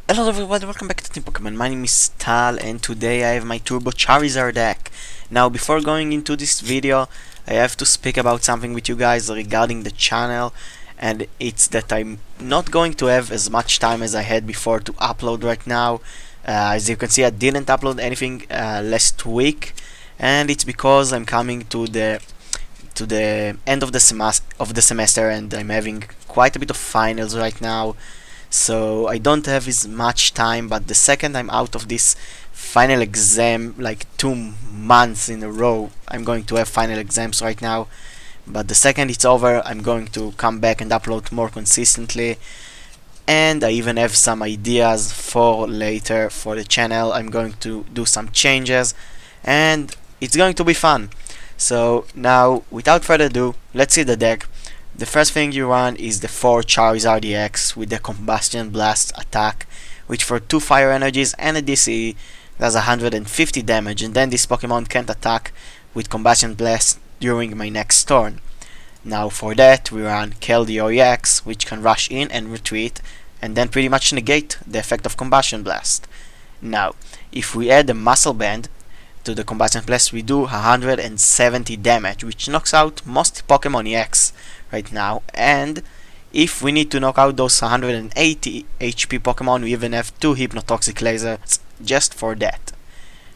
Hello everybody, welcome back to Team Pokemon. My name is Tal and today I have my Turbo Charizard deck. Now before going into this video, I have to speak about something with you guys regarding the channel, and it's that I'm not going to have as much time as I had before to upload right now. As you can see, I didn't upload anything last week, and it's because I'm coming to the end of the semester and I'm having quite a bit of finals right now, so I don't have as much time. But the second I'm out of this final exam, like 2 months in a row, I'm going to have final exams right now. But the second it's over, I'm going to come back and upload more consistently. And I even have some ideas for later for the channel. I'm going to do some changes, and it's going to be fun. So now, without further ado, let's see the deck. The first thing you run is the 4 Charizard EX with the Combustion Blast attack, which for 2 fire energies and a DCE does 150 damage, and then this Pokemon can't attack with Combustion Blast during my next turn. Now for that we run Charizard EX, which can rush in and retreat, and then pretty much negate the effect of Combustion Blast. Now, if we add a Muscle Band to the Combustion Blast, we do 170 damage, which knocks out most Pokemon EX right now. And if we need to knock out those 180 HP Pokemon, we even have 2 Hypnotoxic Lasers just for that.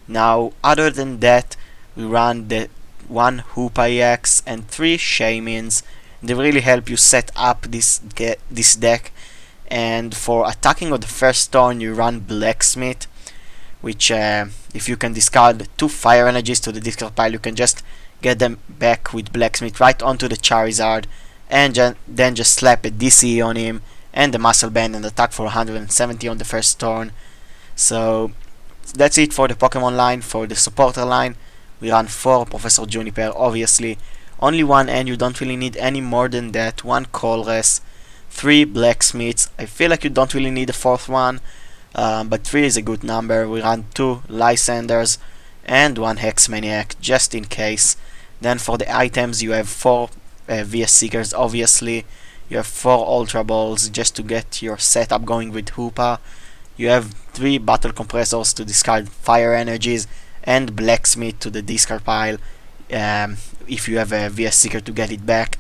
Now, other than that, we run the 1 Hoopa EX and 3 Shaymins. They really help you set up this deck. And for attacking on the first turn, you run Blacksmith, which if you can discard 2 fire energies to the discard pile, you can just get them back with Blacksmith right onto the Charizard, and then just slap a DCE on him and the Muscle Band and attack for 170 on the first turn. So that's it for the Pokemon line. For the supporter line, we run 4 Professor Juniper, obviously. Only 1 and you don't really need any more than that. 1 Colress, 3 Blacksmiths. I feel like you don't really need a 4th one, but 3 is a good number. We run 2 Lysanders and 1 Hex Maniac just in case. Then for the items, you have 4 VS Seekers, obviously. You have 4 Ultra Balls just to get your setup going with Hoopa. You have 3 Battle Compressors to discard fire energies, and Blacksmith to the discard pile if you have a VS Seeker to get it back.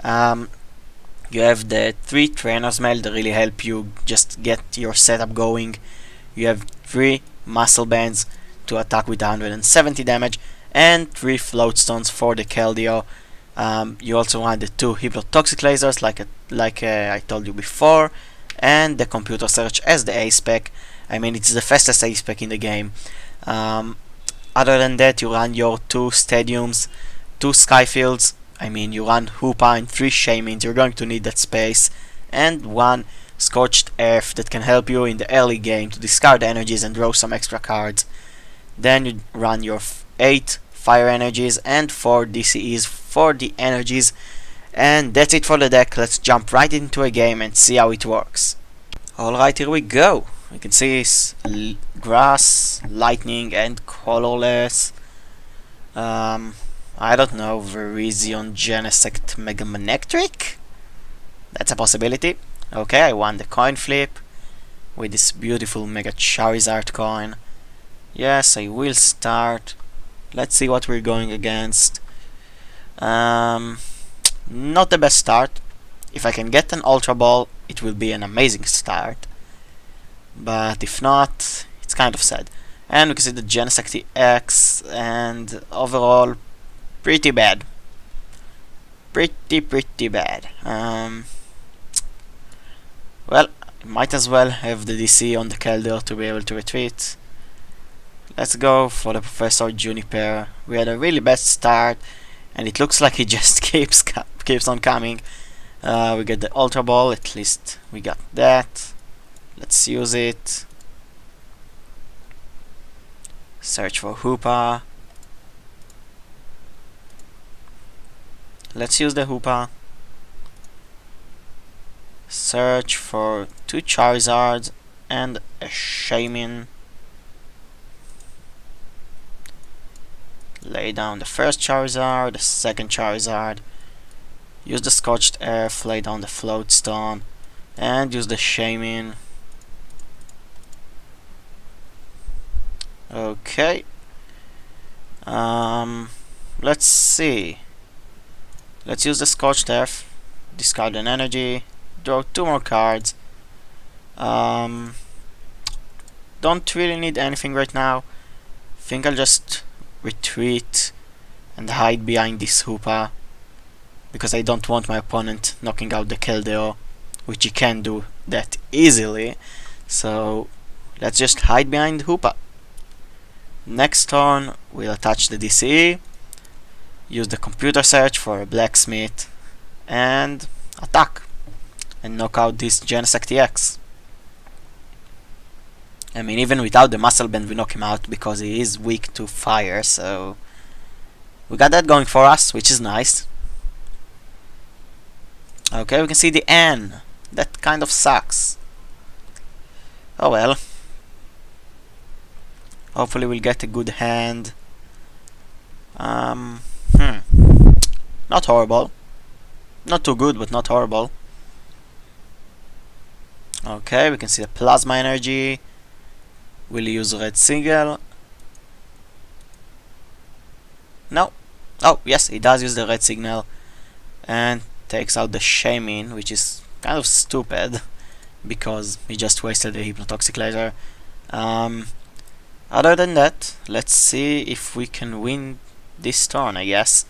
You have the 3 Trainer's Mail that really help you just get your setup going. You have 3 Muscle Bands to attack with 170 damage, and 3 Float Stones for the Keldeo. You also run the 2 Hypnotoxic Lasers like I told you before, and the Computer Search as the A spec. I mean, it's the fastest A spec in the game. Other than that, you run your 2 Stadiums, 2 Skyfields. I mean, you run Hoopa and 3 Shaymins, you're going to need that space, and 1 Scorched Earth that can help you in the early game to discard energies and draw some extra cards. Then you run your 8 Fire Energies and 4 DCEs for the energies, and that's it for the deck. Let's jump right into a game and see how it works. Alright, here we go. You can see it's Grass, Lightning, and Colorless. I don't know, Virizion, Genesect, Mega Manectric? That's a possibility. Okay, I won the coin flip with this beautiful Mega Charizard coin. Yes, I will start. Let's see what we're going against. Not the best start. If I can get an Ultra Ball, it will be an amazing start. But if not, it's kind of sad. And we can see the Genesect EX, and overall, pretty bad. Pretty bad. Well, might as well have the DC on the Keldeo to be able to retreat. Let's go for the Professor Juniper. We had a really bad start, and it looks like he just keeps on coming. We get the Ultra Ball, at least we got that. Let's use it. Search for Hoopa. Let's use the Hoopa. Search for 2 Charizards and a Shaymin. Lay down the first Charizard, the second Charizard. Use the Scorched Earth, lay down the Float Stone, and use the Shaymin. Okay. Let's see. Let's use the Scorched Earth. Discard an energy. Draw 2 more cards. Um, don't really need anything right now. Think I'll just retreat and hide behind this Hoopa, because I don't want my opponent knocking out the Keldeo, which he can do that easily. So let's just hide behind Hoopa. Next turn we'll attach the DCE, use the computer search for a blacksmith, and attack and knock out this Charizard EX. I mean, even without the muscle band we knock him out because he is weak to fire, so we got that going for us, which is nice. Okay, we can see the N. That kind of sucks. Oh well. Hopefully we'll get a good hand. Not horrible. Not too good, but not horrible. Okay, we can see the plasma energy. We'll use red signal. No. Oh, yes, he does use the red signal. And takes out the Shaman, which is kind of stupid, because he just wasted the Hypnotoxic Laser. Other than that, let's see if we can win this turn, I guess.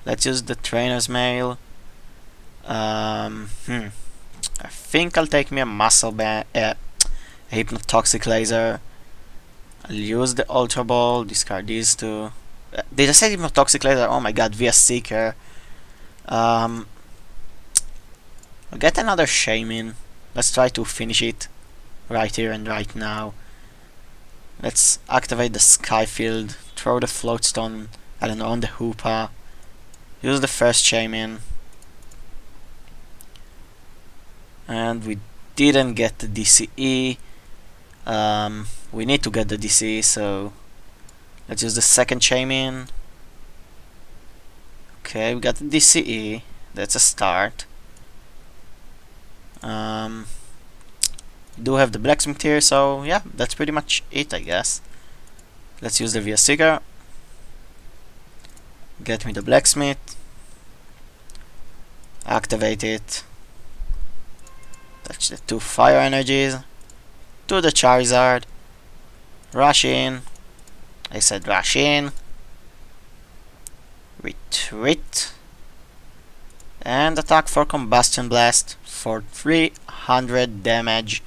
Let's use the Trainer's Mail. I think I'll take me a Muscle Band, a Hypnotoxic Laser. I'll use the Ultra Ball, discard these two. Did I say Hypnotoxic Laser? Oh my god, via Seeker. I'll get another Shaman. Let's try to finish it right here and right now. Let's activate the Sky Field, throw the Floatstone, I don't know, on the Hoopa. Use the first Shaman. And we didn't get the DCE. We need to get the DCE, so let's use the second Shaman. Okay, we got the DCE. That's a start. We do have the blacksmith here, so yeah, that's pretty much it, I guess. Let's use the Via Seeker. Get me the blacksmith. Activate it. Touch the 2 fire energies. To the Charizard. Rush in. I said rush in. Retreat. And attack for Combustion Blast for 300 damage.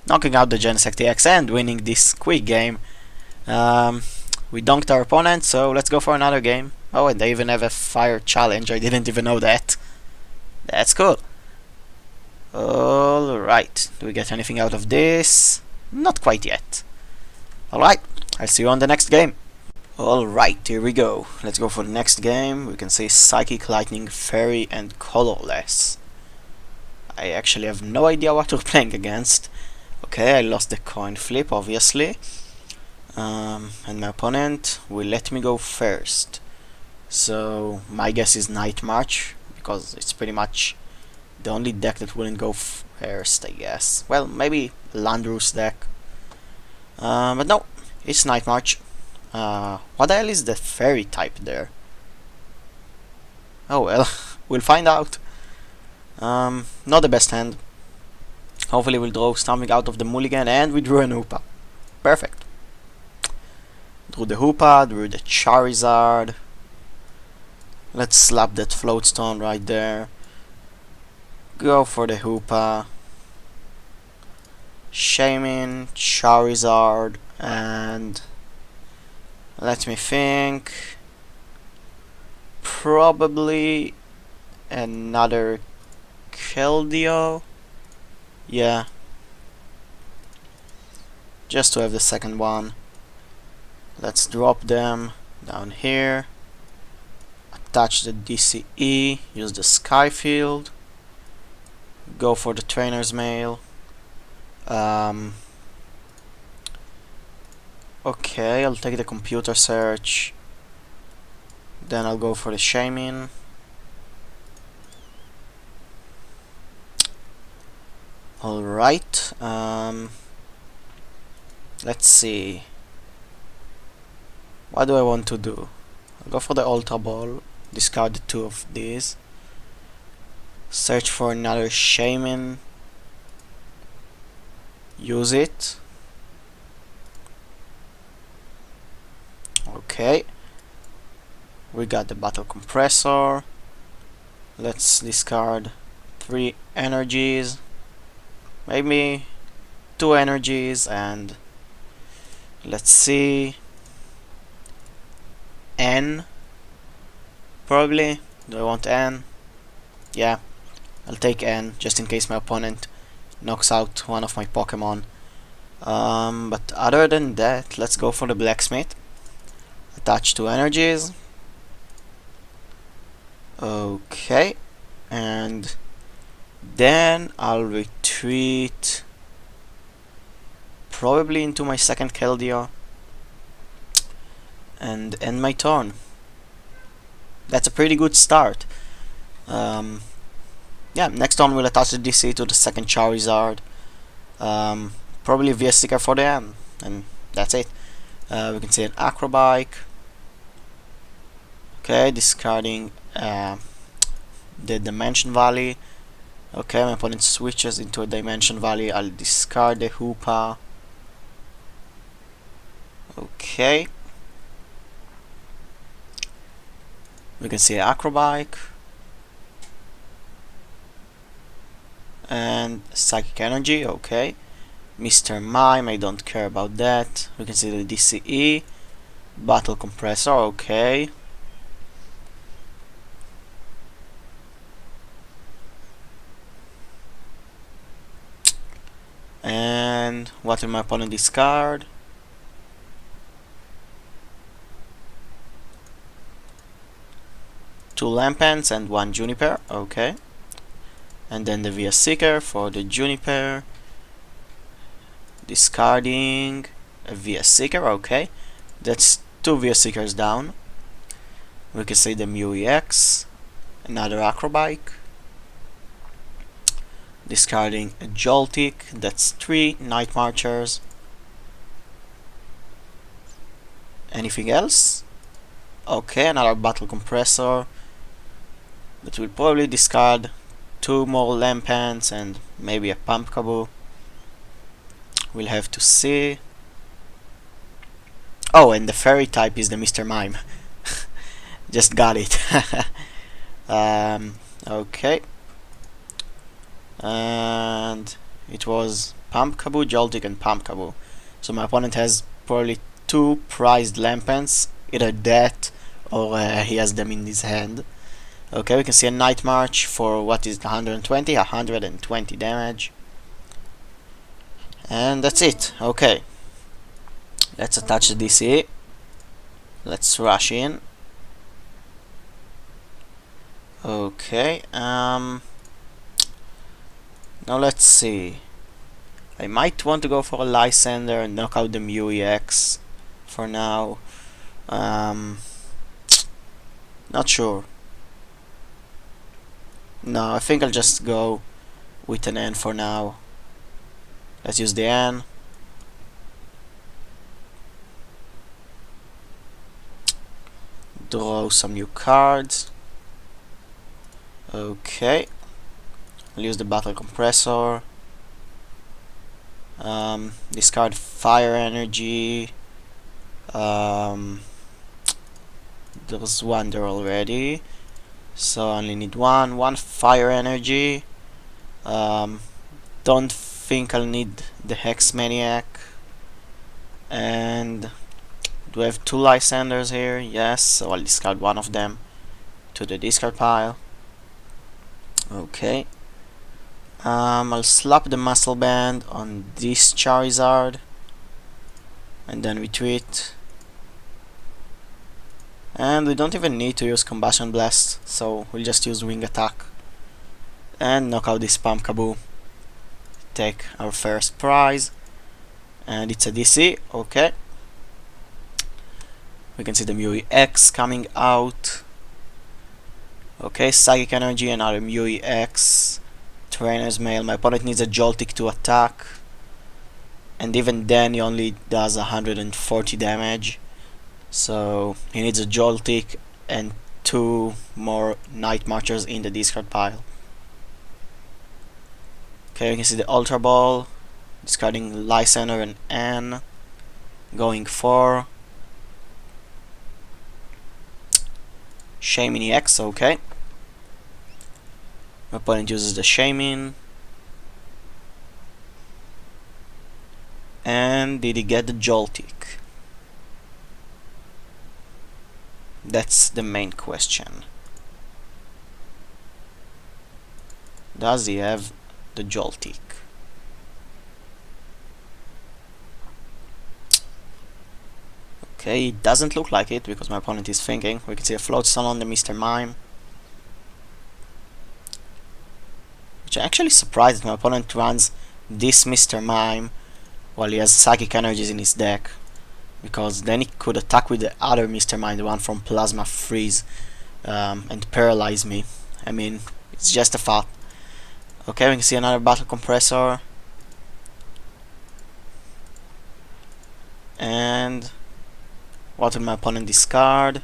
Knocking out the Charizard EX and winning this quick game. We dunked our opponent, so let's go for another game. Oh, and they even have a fire challenge. I didn't even know that. That's cool. Alright, do we get anything out of this? Not quite yet. Alright, I'll see you on the next game. Alright, here we go. Let's go for the next game. We can say Psychic, Lightning, Fairy, and Colorless. I actually have no idea what we're playing against. Okay, I lost the coin flip, obviously. And my opponent will let me go first. So, my guess is Night March, because it's pretty much the only deck that wouldn't go first, I guess. Well, maybe Landorus deck. But no, it's Night March. What the hell is the fairy type there? Oh well, we'll find out. Not the best hand. Hopefully we'll draw something out of the mulligan, and we drew an Hoopa. Perfect. Drew the Hoopa, drew the Charizard. Let's slap that Floatstone right there. Go for the Hoopa. Shaman, Charizard, and let me think. Probably another Keldeo. Yeah. Just to have the second one. Let's drop them down here. Attach the DCE. Use the Sky Field. Go for the Trainer's Mail. Okay, I'll take the computer search. Then I'll go for the Shaman. Alright, let's see. What do I want to do? I'll go for the Ultra Ball, discard the two of these, search for another Shaman, use it. Okay, we got the Battle Compressor. Let's discard 3 energies, maybe 2 energies, and let's see, N probably. Do I want N? Yeah, I'll take N just in case my opponent knocks out one of my Pokemon. But other than that, let's go for the Blacksmith. Attach 2 energies. Okay, and then I'll retreat probably into my second Keldeo and end my turn. That's a pretty good start. Yeah, next turn we'll attach the DC to the second Charizard. Probably VS Sticker for the end, and that's it. We can see an Acrobike. Okay, discarding the Dimension Valley. Okay, my opponent switches into a Dimension Valley. I'll discard the Hoopa. Okay. We can see Acrobike. And Psychic Energy, okay. Mr. Mime, I don't care about that. We can see the DCE. Battle Compressor, okay. And what will my opponent discard? Two Lampants and one Juniper, okay. And then the VS Seeker for the Juniper. Discarding a VS Seeker, okay. That's 2 VS Seekers down. We can see the Mew EX, another Acrobike. Discarding a Joltik, that's 3 Night Marchers. Anything else? Okay, another Battle Compressor. But we'll probably discard 2 more Lampants and maybe a Pumpkaboo. We'll have to see. Oh, and the fairy type is the Mr. Mime. Just got it. Okay. And it was Pumpkaboo, Joltik, and Pumpkaboo. So my opponent has probably 2 prized Lampants, either that or he has them in his hand. Okay, we can see a Night March for what is 120 damage. And that's it. Okay. Let's attach the DC. Let's rush in. Okay, now let's see. I might want to go for a Lysander and knock out the Mew EX for now. Not sure. No, I think I'll just go with an N for now. Let's use the N. Draw some new cards. Okay. I'll use the Battle Compressor. Discard Fire Energy. There was one there already, so I only need one Fire Energy. Don't think I'll need the Hex Maniac. And do I have 2 Lysanders here? Yes, so I'll discard one of them to the discard pile. Okay. I'll slap the Muscle Band on this Charizard and then retreat. And we don't even need to use Combustion Blast, so we'll just use Wing Attack and knock out this Pumpkaboo. Take our first prize, and it's a DC, okay. We can see the Mew EX coming out. Okay, Psychic Energy, another Mew EX. Trainer's Mail. My opponent needs a Joltik to attack, and even then he only does 140 damage. So he needs a Joltik and 2 more Night Marchers in the discard pile. Okay, you can see the Ultra Ball, discarding Lysander and N, going for Shaman EX, okay. My opponent uses the Shaman. And did he get the Joltik? That's the main question. Does he have the Joltik? Okay, it doesn't look like it because my opponent is thinking. We can see a Float Stone on the Mr. Mime. Which I'm actually surprised my opponent runs this Mr. Mime while he has Psychic Energies in his deck. Because then he could attack with the other Mr. Mime, the one from Plasma Freeze, and paralyze me. I mean, it's just a thought. Okay, we can see another Battle Compressor. And what will my opponent discard?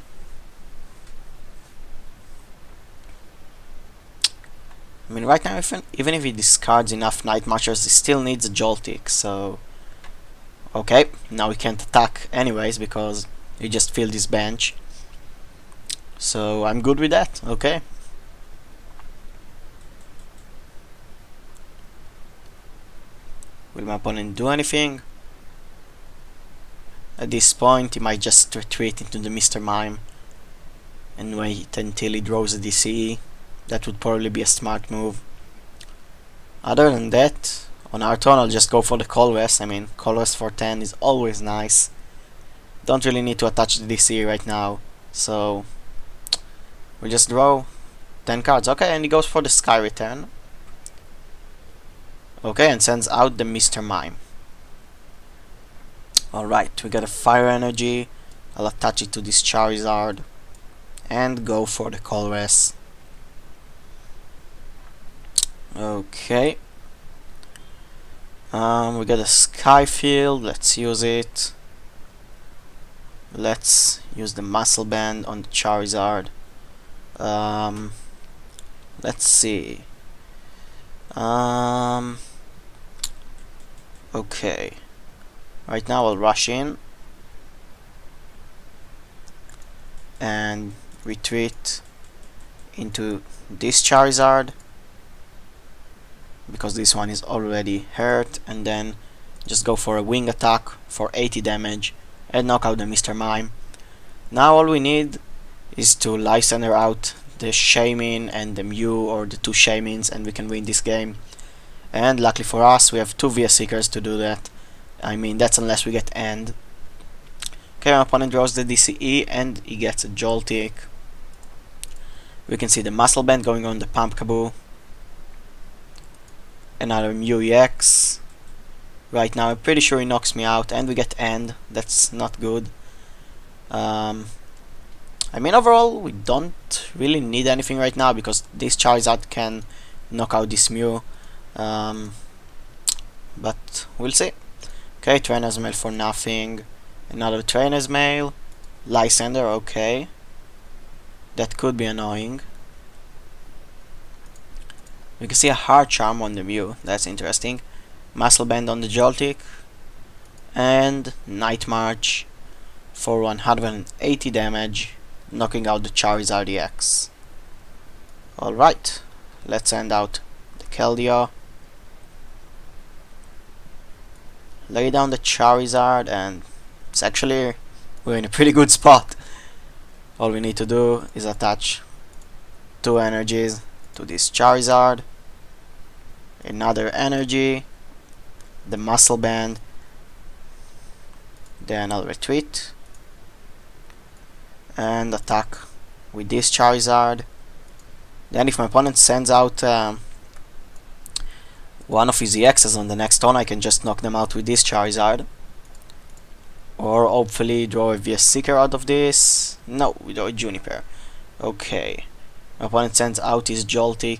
I mean, right now, even if he discards enough Night Marchers, he still needs a Joltik, so... Okay, now he can't attack anyways, because he just filled his bench. So, I'm good with that, okay. Will my opponent do anything? At this point, he might just retreat into the Mr. Mime and wait until he draws a DCE. That would probably be a smart move. Other than that, on our turn I'll just go for the Colress. I mean, Colress for 10 is always nice. Don't really need to attach the DCE right now, so we just draw 10 cards. Okay, and he goes for the Sky Return. Okay, and sends out the Mr. Mime. Alright, we got a Fire Energy. I'll attach it to this Charizard and go for the Colress. Okay. We got a Sky Field. Let's use it. Let's use the Muscle Band on the Charizard. Let's see. Okay. Right now I'll rush in and retreat into this Charizard because this one is already hurt, and then just go for a wing attack for 80 damage and knock out the Mr. Mime. Now all we need is to Lysander out the Shaman and the Mew, or the 2 Shamans, and we can win this game. And luckily for us, we have 2 VS Seekers to do that. I mean, that's unless we get End. Okay, my opponent draws the DCE and he gets a Joltik. We can see the Muscle Band going on the Pumpkaboo. Another Mew EX. Right now I'm pretty sure he knocks me out, and we get End. That's not good. I mean, overall we don't really need anything right now because this Charizard can knock out this Mew. But we'll see. Okay, Trainer's Mail for nothing. Another Trainer's Mail. Lysander, okay. That could be annoying. We can see a Hard Charm on the Mew. That's interesting. Muscle Band on the Joltik. And Night March for 180 damage, knocking out the Charizard EX. Alright, let's send out the Keldeo. Lay down the Charizard, and it's actually, we're in a pretty good spot. All we need to do is attach 2 energies to this Charizard, another energy, the Muscle Band, then I'll retreat and attack with this Charizard. Then if my opponent sends out one of his EXs on the next turn, I can just knock them out with this Charizard. Or hopefully draw a VS Seeker out of this. No, we draw a Juniper. Okay. My opponent sends out his Joltik.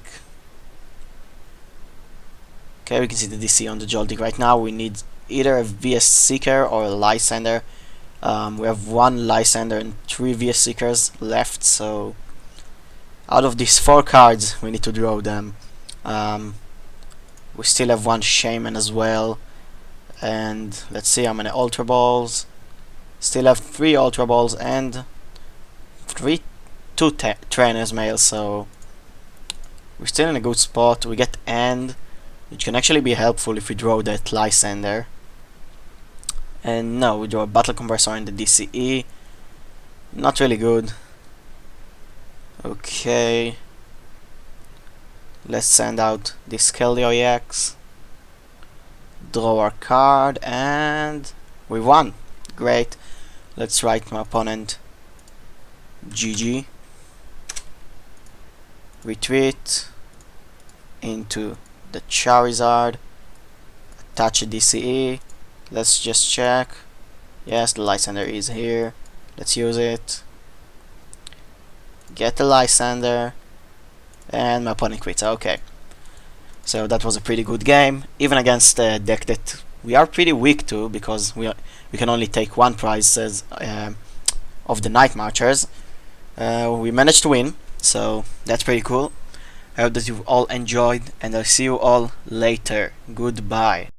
Okay, we can see the DC on the Joltik right now. We need either a VS Seeker or a Lysander. We have one Lysander and 3 VS Seekers left, so out of these 4 cards we need to draw them. We still have one Shaman as well, and let's see how many Ultra Balls. Still have 3 Ultra Balls and 2 Trainers Mail, so we're still in a good spot. We get End, which can actually be helpful if we draw that Lysander. And no, we draw a Battle Compressor in the DCE. Not really good. Okay. Let's send out this Charizard EX. Draw our card, and we won. Great. Let's write my opponent GG. Retreat into the Charizard. Attach a DCE. Let's just check. Yes, the Lysander is here. Let's use it. Get the Lysander. And my opponent quits. Okay. So that was a pretty good game, even against a deck that we are pretty weak to, because we can only take 1 prize of the Night Marchers. We managed to win, so that's pretty cool. I hope that you've all enjoyed, and I'll see you all later. Goodbye.